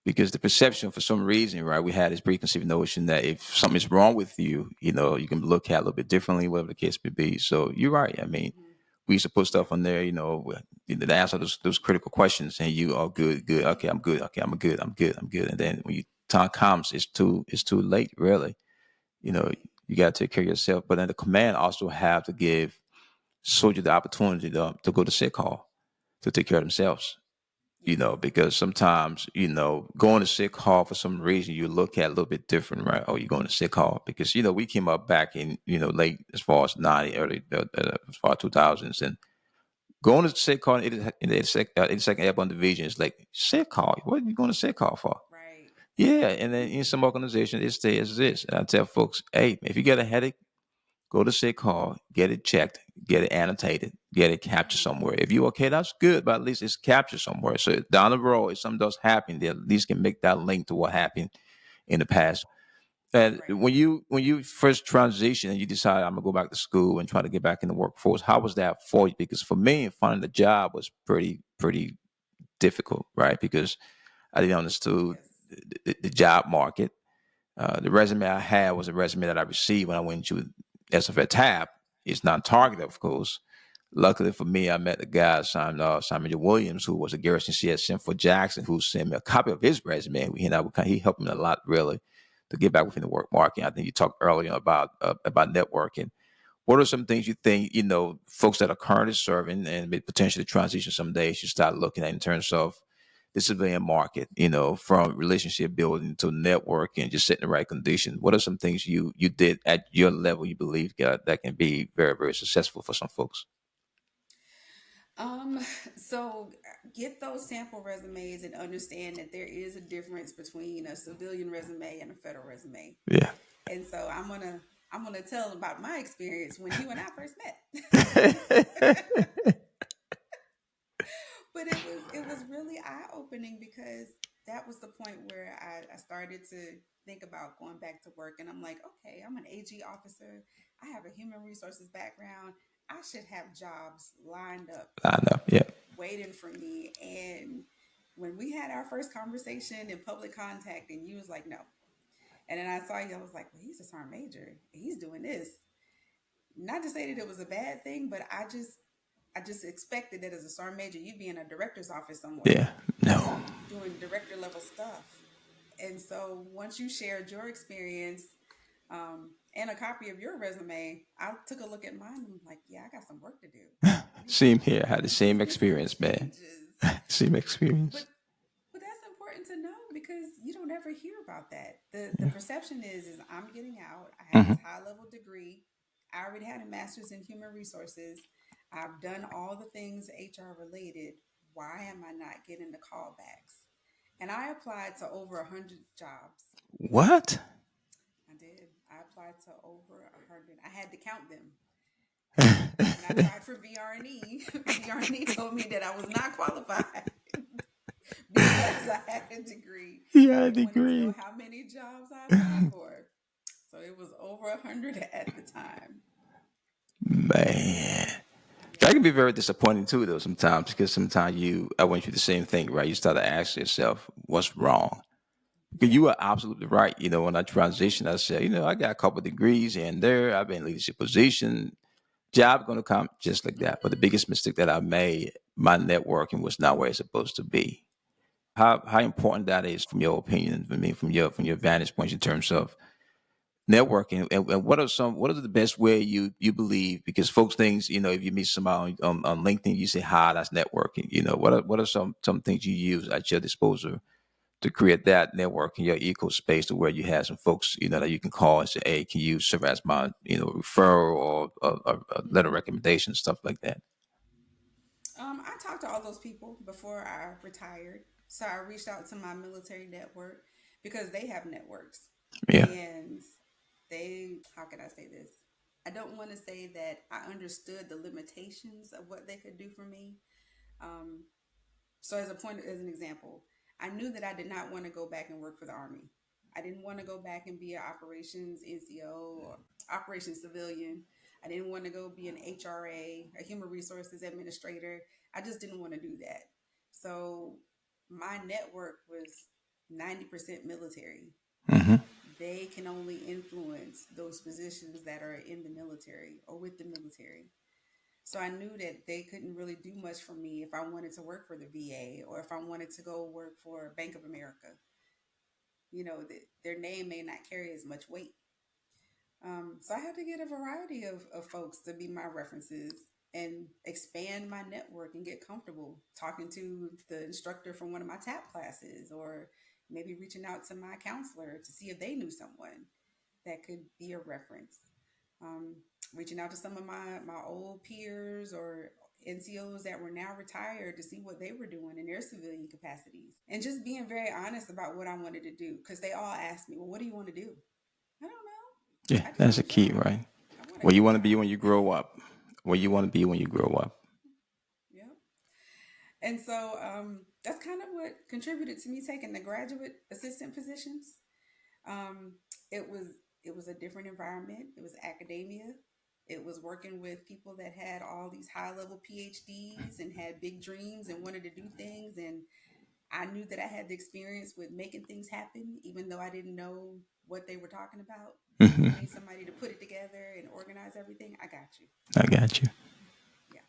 because the Yeah. perception, for some reason, right, we had this preconceived notion that if something is wrong with you, you can look at it a little bit differently, whatever the case may be. So you're right. I mean, Hmm. we used to put stuff on there, to answer those critical questions, and you are good, good, okay, I'm good, okay, I'm good, I'm good, I'm good, and then when you time comes, it's too late, really. You know, you got to take care of yourself. But then the command also have to give soldier the opportunity to go to sick call to take care of themselves. Yes. Because sometimes, going to sick call for some reason you look at a little bit different, right? Oh, you're going to sick call because, we came up back in, late as far as 90, early, as far as 2000s. And going to sick call in the 82nd Airborne Division is like, sick call? What are you going to sick call for? Right. Yeah. And then in some organizations, it stays this. And I tell folks, hey, if you get a headache, go to sick call, get it checked, get it annotated, get it captured Mm-hmm. somewhere. If you okay, that's good, but at least it's captured somewhere. So down the road, if something does happen, they at least can make that link to what happened in the past. And Right. when you first transition and you decide I'm gonna go back to school and try to get back in the workforce, how was that for you? Because for me, finding a job was pretty difficult, right? Because I didn't understand Yes. the job market. The resume I had was a resume that I received when I went to SFA tab. It's not targeted, Mm-hmm. of course. Luckily for me, I met the guy, Simon J. Williams, who was a Garrison CS sent for Jackson, who sent me a copy of his resume. He helped me a lot, really, to get back within the work market. I think you talked earlier about networking. What are some things you think, folks that are currently serving and may potentially transition someday should start looking at in terms of the civilian market, from relationship building to networking, just setting the right conditions? What are some things you did at your level you believe that can be very, very successful for some folks? Um, so get those sample resumes and understand that there is a difference between a civilian resume and a federal resume. Yeah. And so I'm gonna tell about my experience when you and I first met. But it was really eye opening because that was the point where I started to think about going back to work, and I'm like, okay, I'm an AG officer. I have a human resources background. I should have jobs lined up I know. Yeah. waiting for me. And when we had our first conversation in public contact, and you was like, no. And then I saw you, I was like, well, he's a sergeant major. He's doing this. Not to say that it was a bad thing, but I just expected that as a sergeant major, you'd be in a director's office somewhere Yeah. No. doing director level stuff. And so once you shared your experience and a copy of your resume, I took a look at mine and I'm like, yeah, I got some work to do. Same here. I had the I need same to make some experience, man. changes. Same But experience. but that's important to know because you don't ever hear about that. The perception is I'm getting out. I have Hmm. this high level degree. I already had a master's in human resources. I've done all the things HR related. Why am I not getting the callbacks? And I applied to over 100 jobs. What? I did. I applied to over 100. I had to count them. And when I tried for VRNE, VRNE told me that I was not qualified because I had a degree. He They had a didn't want to tell degree. how many jobs I applied for. So it was over 100 at the time. Man. That Yeah. can be very disappointing too, though, sometimes, because sometimes I went through the same thing, right? You start to ask yourself, what's wrong? Because Yeah. you are absolutely right. When I transitioned, I said, I got a couple of degrees here and there. I've been in leadership position. Job going to come just like that. But the biggest mistake that I made, my networking was not where it's supposed to be. How important that is from your opinion, from your vantage point in terms of networking, and what are the best way you believe, because folks things, if you meet somebody on LinkedIn, you say hi, that's networking. What are some things you use at your disposal to create that network in your eco space, to where you have some folks, that you can call and say, hey, can you serve as my, referral or a letter of Hmm. recommendation, stuff like that. I talked to all those people before I retired. So I reached out to my military network because they have networks. Yeah. And how can I say this? I don't want to say that I understood the limitations of what they could do for me. Um, so as an example, I knew that I did not want to go back and work for the Army. I didn't want to go back and be an operations NCO or operations civilian. I didn't want to go be an HRA, a human resources administrator. I just didn't want to do that. So my network was 90% military. Hmm. They can only influence those positions that are in the military or with the military. So I knew that they couldn't really do much for me if I wanted to work for the VA or if I wanted to go work for Bank of America. Their name may not carry as much weight. So I had to get a variety of folks to be my references and expand my network and get comfortable talking to the instructor from one of my TAP classes, or maybe reaching out to my counselor to see if they knew someone that could be a reference. Um, Reaching out to some of my old peers or NCOs that were now retired to see what they were doing in their civilian capacities, and just being very honest about what I wanted to do, because they all asked me, "Well, what do you want to do?" I don't Yeah, know. I just that's want the a key, job. right? I want a Where you good want to be job. when you grow up. Where you want to be when you grow up. Yep. And so that's kind of what contributed to me taking the graduate assistant positions. Um, it was it was a different environment. It was academia. It was working with people that had all these high level PhDs and had big dreams and wanted to do things. And I knew that I had the experience with making things happen, even though I didn't know what they were talking about. If you Hmm. need somebody to put it together and organize everything, I got you. I got you. Yeah.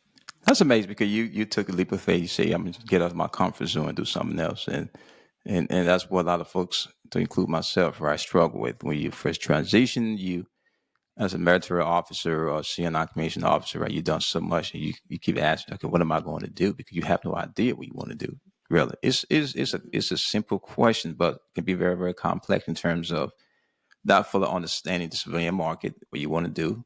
That's amazing because you took a leap of faith. You say, I'm going to get out of my comfort zone and do something else. And that's what a lot of folks, to include myself, right, struggle with. When you first transition, you, as a military officer or CNI commissioned officer, right, you've done so much and you keep asking, okay, what am I going to do? Because you have no idea what you want to do. Really, Mm-hmm. it's a simple question, but it can be very, very complex in terms of not fully understanding the civilian market, what you want to do.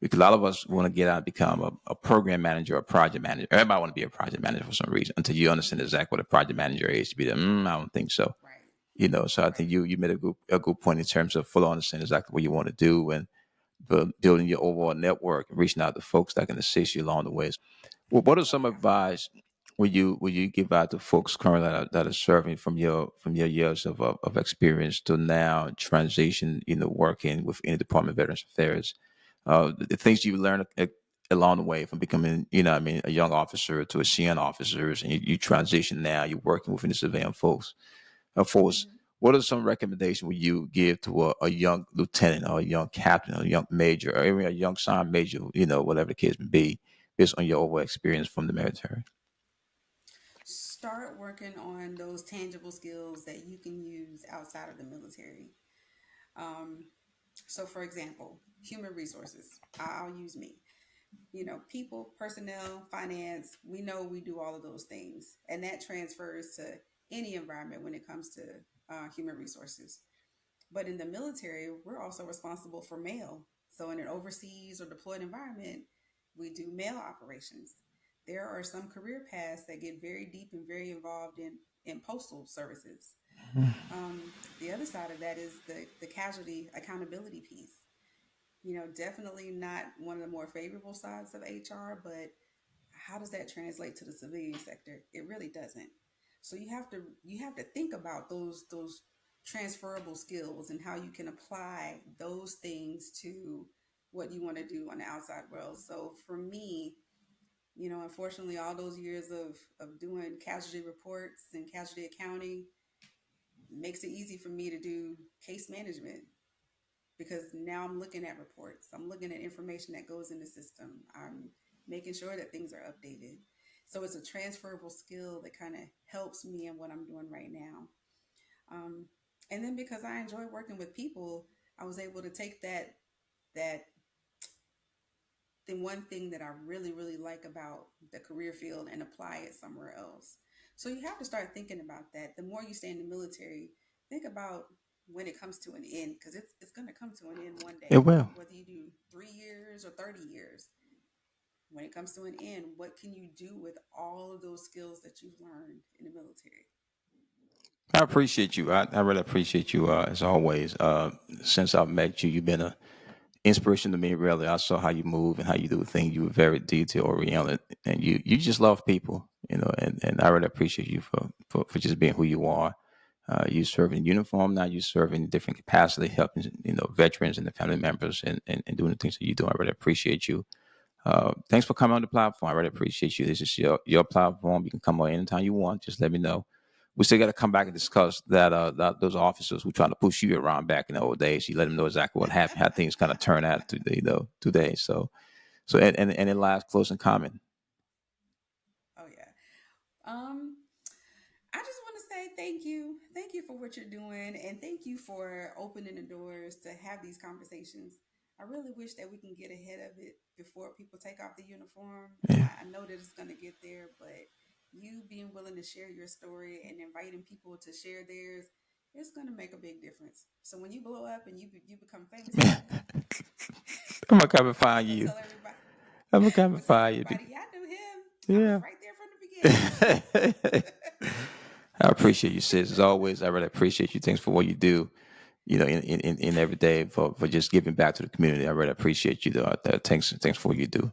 Because a lot of us want to Right. get out and become a program manager or a project manager. Everybody want to be a project manager for some reason until you understand Mm-hmm. exactly what a project manager is. To be there, I don't think so. Right. So I think Right. you made a good point in terms of fully understanding exactly what you want to do and building your overall network and reaching out to folks that can assist you along the ways. Well, what are Oh some yeah. advice would you give out to folks currently that are serving from your years of experience to now transition, working within the Department of Veterans Affairs? The things you learn along the way from becoming, a young officer to a CN officers, and you transition now, you're working within the civilian folks force. Mm-hmm. What are some recommendations would you give to a young lieutenant or a young captain or a young major or even a young sergeant major, whatever the case may be, based on your overall experience from the military? Start working on those tangible skills that you can use outside of the military. Um, so, for example, human resources. I'll use me. People, personnel, finance. We know we do all of those things, and that transfers to any environment when it comes to human resources. But in the military, we're also responsible for mail. So in an overseas or deployed environment, we do mail operations. There are some career paths that get very deep and very involved in postal services. The other side of that is the casualty accountability piece. Definitely not one of the more favorable sides of HR, but how does that translate to the civilian sector? It really doesn't. So you have to think about those transferable skills and how you can apply those things to what you want to do on the outside world. So for me, unfortunately, all those years of doing casualty reports and casualty accounting makes it easy for me to do case management, because now I'm looking at reports. I'm looking at information that goes in the system. I'm making sure that things are updated. So it's a transferable skill that kind of helps me in what I'm doing right now. Um, and then because I enjoy working with people, I was able to take that the one thing that I really, really like about the career field and apply it somewhere else. So you have to start thinking about that. The more you stay in the military, think about when it comes to an end, because it's going to come to an end one It day, will. whether you do 3 years or 30 years. When it comes to an end, what can you do with all of those skills that you've learned in the military? I appreciate you. I really appreciate you as always. Since I've met you, you've been a inspiration to me. Really, I saw how you move and how you do things. You were very detail oriented, and you just love people. And I really appreciate you for just being who you are. You serve in uniform now. You serve in different capacity, helping veterans and the family members, and doing the things that you do. I really appreciate you. Thanks for coming on the platform. I really appreciate you. This is your platform. You can come on anytime you want. Just let me know. We still got to come back and discuss that those officers who trying to push you around back in the old days. You let them know exactly what happened, how things kind of turn out today, today. So So, and any last closing comment? Oh yeah. Um, I just want to say thank you. Thank you for what you're doing, and thank you for opening the doors to have these conversations. I really wish that we can get ahead of it before people take off the uniform. Yeah. I know that it's going to get there, but you being willing to share your story and inviting people to share theirs, it's going to make a big difference. So when you blow up and you become famous like me, I'm gonna come and I'm find gonna you. tell everybody. I'm gonna come I'm and gonna tell find everybody, yeah, I knew him. I was you. right there from the beginning. Yeah. I appreciate you, sis. As always, I really appreciate you. Thanks for what you do, in every day for just giving back to the community. I really appreciate you, though. Thanks for what you do.